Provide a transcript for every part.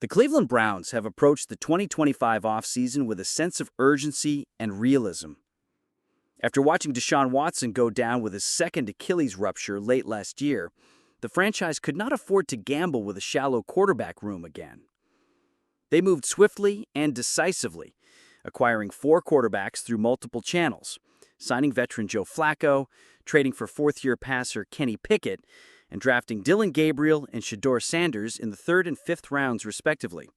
The Cleveland Browns have approached the 2025 offseason with a sense of urgency and realism. After watching Deshaun Watson go down with his second Achilles rupture late last year, the franchise could not afford to gamble with a shallow quarterback room again. They moved swiftly and decisively, acquiring 4 quarterbacks through multiple channels, signing veteran Joe Flacco, trading for fourth-year passer Kenny Pickett, and drafting Dylan Gabriel and Shedeur Sanders in the 3rd and 5th rounds, respectively.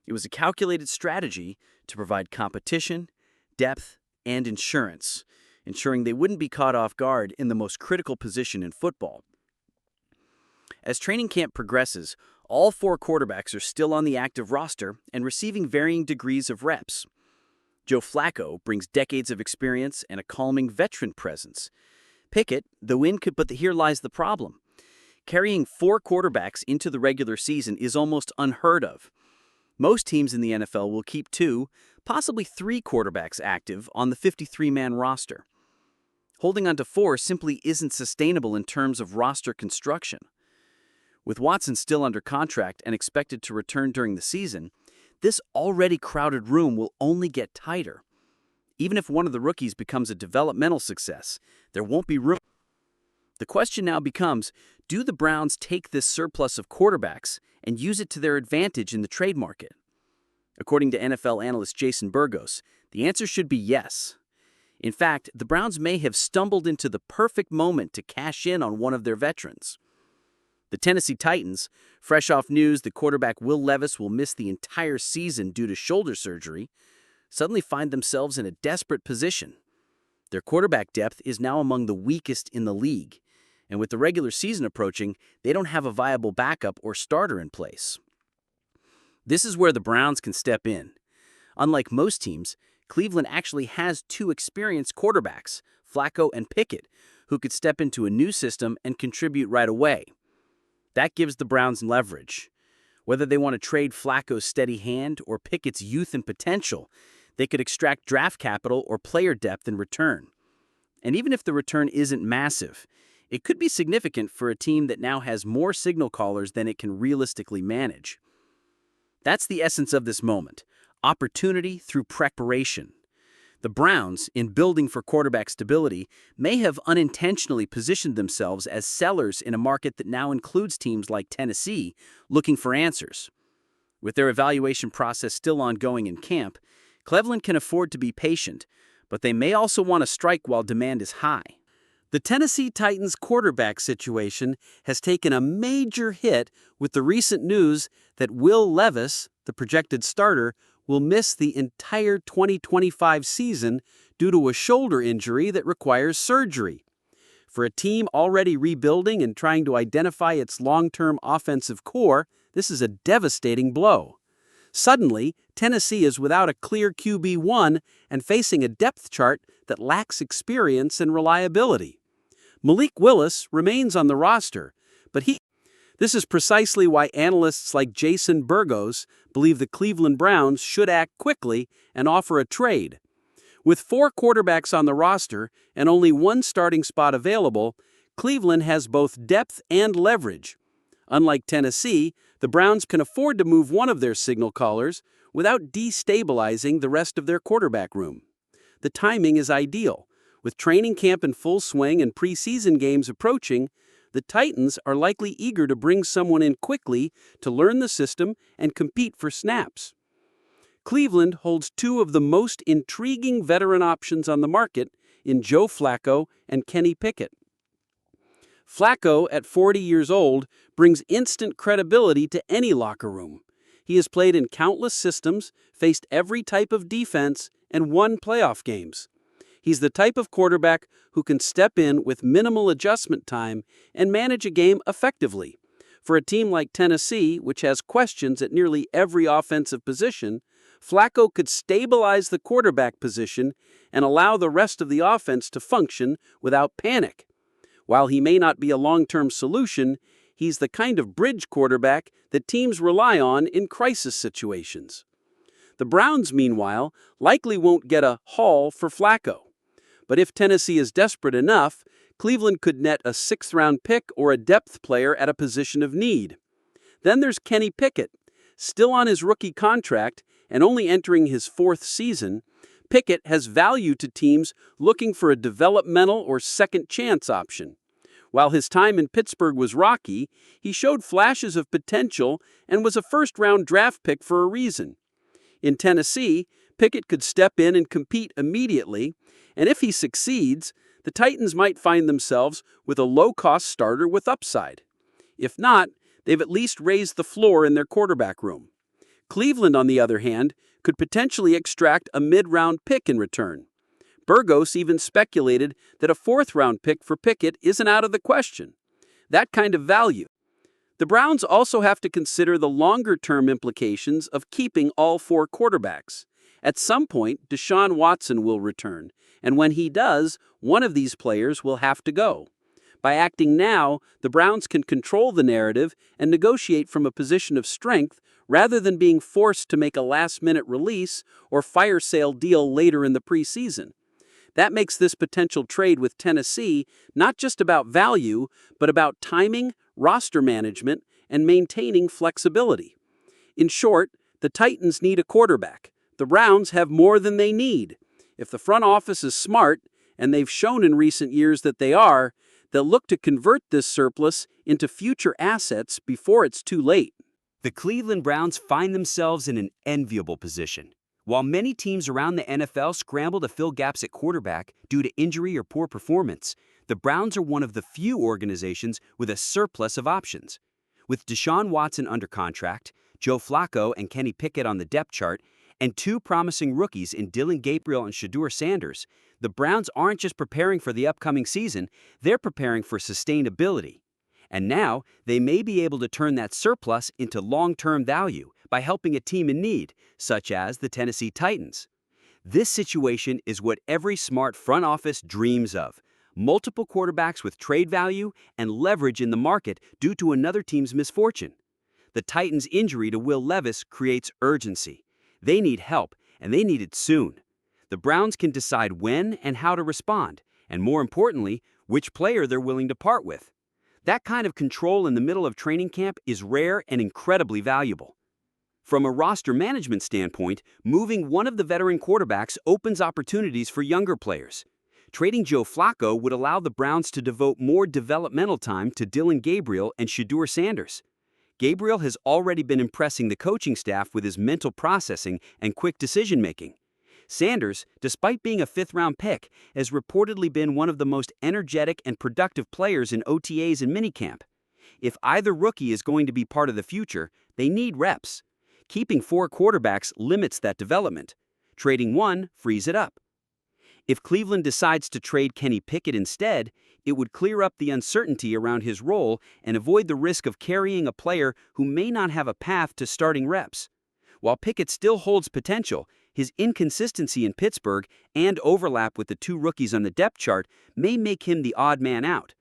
It was a calculated strategy to provide competition, depth, and insurance, ensuring they wouldn't be caught off guard in the most critical position in football. As training camp progresses, all 4 quarterbacks are still on the active roster and receiving varying degrees of reps. Joe Flacco brings decades of experience and a calming veteran presence. Pickett, though in could, but here lies the problem. Carrying 4 quarterbacks into the regular season is almost unheard of. Most teams in the NFL will keep 2, possibly 3 quarterbacks active on the 53-man roster. Holding on to 4 simply isn't sustainable in terms of roster construction. With Watson still under contract and expected to return during the season, this already crowded room will only get tighter. Even if one of the rookies becomes a developmental success, there won't be room. The question now becomes, do the Browns take this surplus of quarterbacks and use it to their advantage in the trade market? According to NFL analyst Jason Burgos, the answer should be yes. In fact, the Browns may have stumbled into the perfect moment to cash in on one of their veterans. The Tennessee Titans, fresh off news that quarterback Will Levis will miss the entire season due to shoulder surgery, suddenly find themselves in a desperate position. Their quarterback depth is now among the weakest in the league, and with the regular season approaching, they don't have a viable backup or starter in place. This is where the Browns can step in. Unlike most teams, Cleveland actually has 2 experienced quarterbacks, Flacco and Pickett, who could step into a new system and contribute right away. That gives the Browns leverage. Whether they want to trade Flacco's steady hand or Pickett's youth and potential, they could extract draft capital or player depth in return. And even if the return isn't massive, it could be significant for a team that now has more signal callers than it can realistically manage. That's the essence of this moment: opportunity through preparation. The Browns, in building for quarterback stability, may have unintentionally positioned themselves as sellers in a market that now includes teams like Tennessee looking for answers. With their evaluation process still ongoing in camp, Cleveland can afford to be patient, but they may also want to strike while demand is high. The Tennessee Titans quarterback situation has taken a major hit with the recent news that Will Levis, the projected starter, will miss the entire 2025 season due to a shoulder injury that requires surgery. For a team already rebuilding and trying to identify its long-term offensive core, this is a devastating blow. Suddenly, Tennessee is without a clear QB1 and facing a depth chart that lacks experience and reliability. Malik Willis remains on the roster, but this is precisely why analysts like Jason Burgos believe the Cleveland Browns should act quickly and offer a trade. With 4 quarterbacks on the roster and only 1 starting spot available, Cleveland has both depth and leverage. Unlike Tennessee, the Browns can afford to move one of their signal callers without destabilizing the rest of their quarterback room. The timing is ideal. With training camp in full swing and preseason games approaching, the Titans are likely eager to bring someone in quickly to learn the system and compete for snaps. Cleveland holds 2 of the most intriguing veteran options on the market in Joe Flacco and Kenny Pickett. Flacco, at 40 years old, brings instant credibility to any locker room. He has played in countless systems, faced every type of defense, and won playoff games. He's the type of quarterback who can step in with minimal adjustment time and manage a game effectively. For a team like Tennessee, which has questions at nearly every offensive position, Flacco could stabilize the quarterback position and allow the rest of the offense to function without panic. While he may not be a long-term solution, he's the kind of bridge quarterback that teams rely on in crisis situations. The Browns, meanwhile, likely won't get a haul for Flacco. But if Tennessee is desperate enough, Cleveland could net a 6th-round pick or a depth player at a position of need. Then there's Kenny Pickett, Still on his rookie contract and only entering his 4th season, Pickett has value to teams looking for a developmental or second-chance option. While his time in Pittsburgh was rocky, he showed flashes of potential and was a first-round draft pick for a reason. In Tennessee, Pickett could step in and compete immediately, and if he succeeds, the Titans might find themselves with a low-cost starter with upside. If not, they've at least raised the floor in their quarterback room. Cleveland, on the other hand, could potentially extract a mid-round pick in return. Burgos even speculated that a 4th-round pick for Pickett isn't out of the question. That kind of value. The Browns also have to consider the longer-term implications of keeping all 4 quarterbacks. At some point, Deshaun Watson will return, and when he does, one of these players will have to go. By acting now, the Browns can control the narrative and negotiate from a position of strength rather than being forced to make a last-minute release or fire sale deal later in the preseason. That makes this potential trade with Tennessee not just about value, but about timing, roster management, and maintaining flexibility. In short, the Titans need a quarterback. The Browns have more than they need. If the front office is smart, and they've shown in recent years that they are, they'll look to convert this surplus into future assets before it's too late. The Cleveland Browns find themselves in an enviable position. While many teams around the NFL scramble to fill gaps at quarterback due to injury or poor performance, the Browns are one of the few organizations with a surplus of options. With Deshaun Watson under contract, Joe Flacco and Kenny Pickett on the depth chart, and 2 promising rookies in Dillon Gabriel and Shedeur Sanders, the Browns aren't just preparing for the upcoming season, they're preparing for sustainability. And now, they may be able to turn that surplus into long-term value by helping a team in need, such as the Tennessee Titans. This situation is what every smart front office dreams of: multiple quarterbacks with trade value and leverage in the market due to another team's misfortune. The Titans' injury to Will Levis creates urgency. They need help, and they need it soon. The Browns can decide when and how to respond, and more importantly, which player they're willing to part with. That kind of control in the middle of training camp is rare and incredibly valuable. From a roster management standpoint, moving one of the veteran quarterbacks opens opportunities for younger players. Trading Joe Flacco would allow the Browns to devote more developmental time to Dillon Gabriel and Shedeur Sanders. Gabriel has already been impressing the coaching staff with his mental processing and quick decision-making. Sanders, despite being a 5th-round pick, has reportedly been one of the most energetic and productive players in OTAs and minicamp. If either rookie is going to be part of the future, they need reps. Keeping 4 quarterbacks limits that development. Trading one frees it up. If Cleveland decides to trade Kenny Pickett instead, it would clear up the uncertainty around his role and avoid the risk of carrying a player who may not have a path to starting reps. While Pickett still holds potential, his inconsistency in Pittsburgh and overlap with the 2 rookies on the depth chart may make him the odd man out.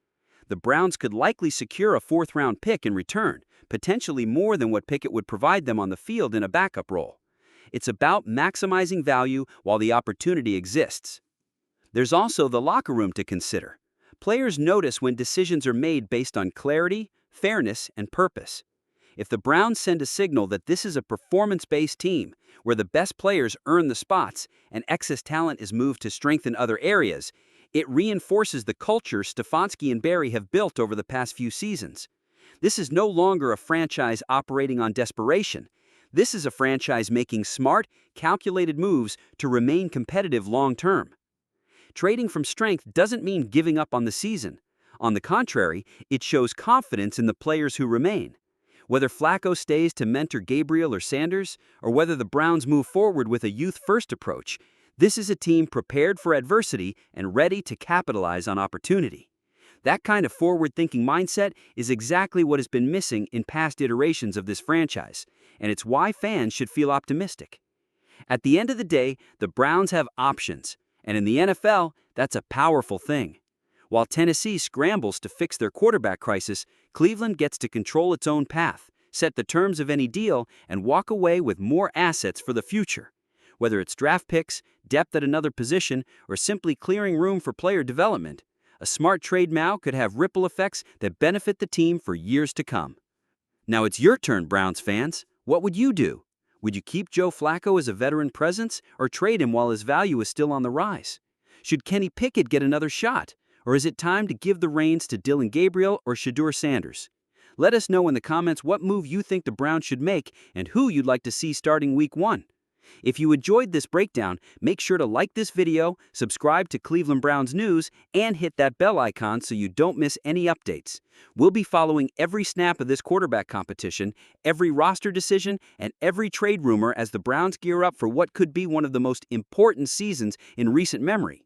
The Browns could likely secure a 4th-round pick in return, potentially more than what Pickett would provide them on the field in a backup role. It's about maximizing value while the opportunity exists. There's also the locker room to consider. Players notice when decisions are made based on clarity, fairness, and purpose. If the Browns send a signal that this is a performance-based team, where the best players earn the spots and excess talent is moved to strengthen other areas, it reinforces the culture Stefanski and Barry have built over the past few seasons. This is no longer a franchise operating on desperation. This is a franchise making smart, calculated moves to remain competitive long-term. Trading from strength doesn't mean giving up on the season. On the contrary, it shows confidence in the players who remain. Whether Flacco stays to mentor Gabriel or Sanders, or whether the Browns move forward with a youth-first approach, this is a team prepared for adversity and ready to capitalize on opportunity. That kind of forward-thinking mindset is exactly what has been missing in past iterations of this franchise, and it's why fans should feel optimistic. At the end of the day, the Browns have options, and in the NFL, that's a powerful thing. While Tennessee scrambles to fix their quarterback crisis, Cleveland gets to control its own path, set the terms of any deal, and walk away with more assets for the future. Whether it's draft picks, depth at another position, or simply clearing room for player development, a smart trade now could have ripple effects that benefit the team for years to come. Now it's your turn, Browns fans. What would you do? Would you keep Joe Flacco as a veteran presence or trade him while his value is still on the rise? Should Kenny Pickett get another shot? Or is it time to give the reins to Dylan Gabriel or Shedeur Sanders? Let us know in the comments what move you think the Browns should make and who you'd like to see starting Week 1. If you enjoyed this breakdown, make sure to like this video, subscribe to Cleveland Browns News, and hit that bell icon so you don't miss any updates. We'll be following every snap of this quarterback competition, every roster decision, and every trade rumor as the Browns gear up for what could be one of the most important seasons in recent memory.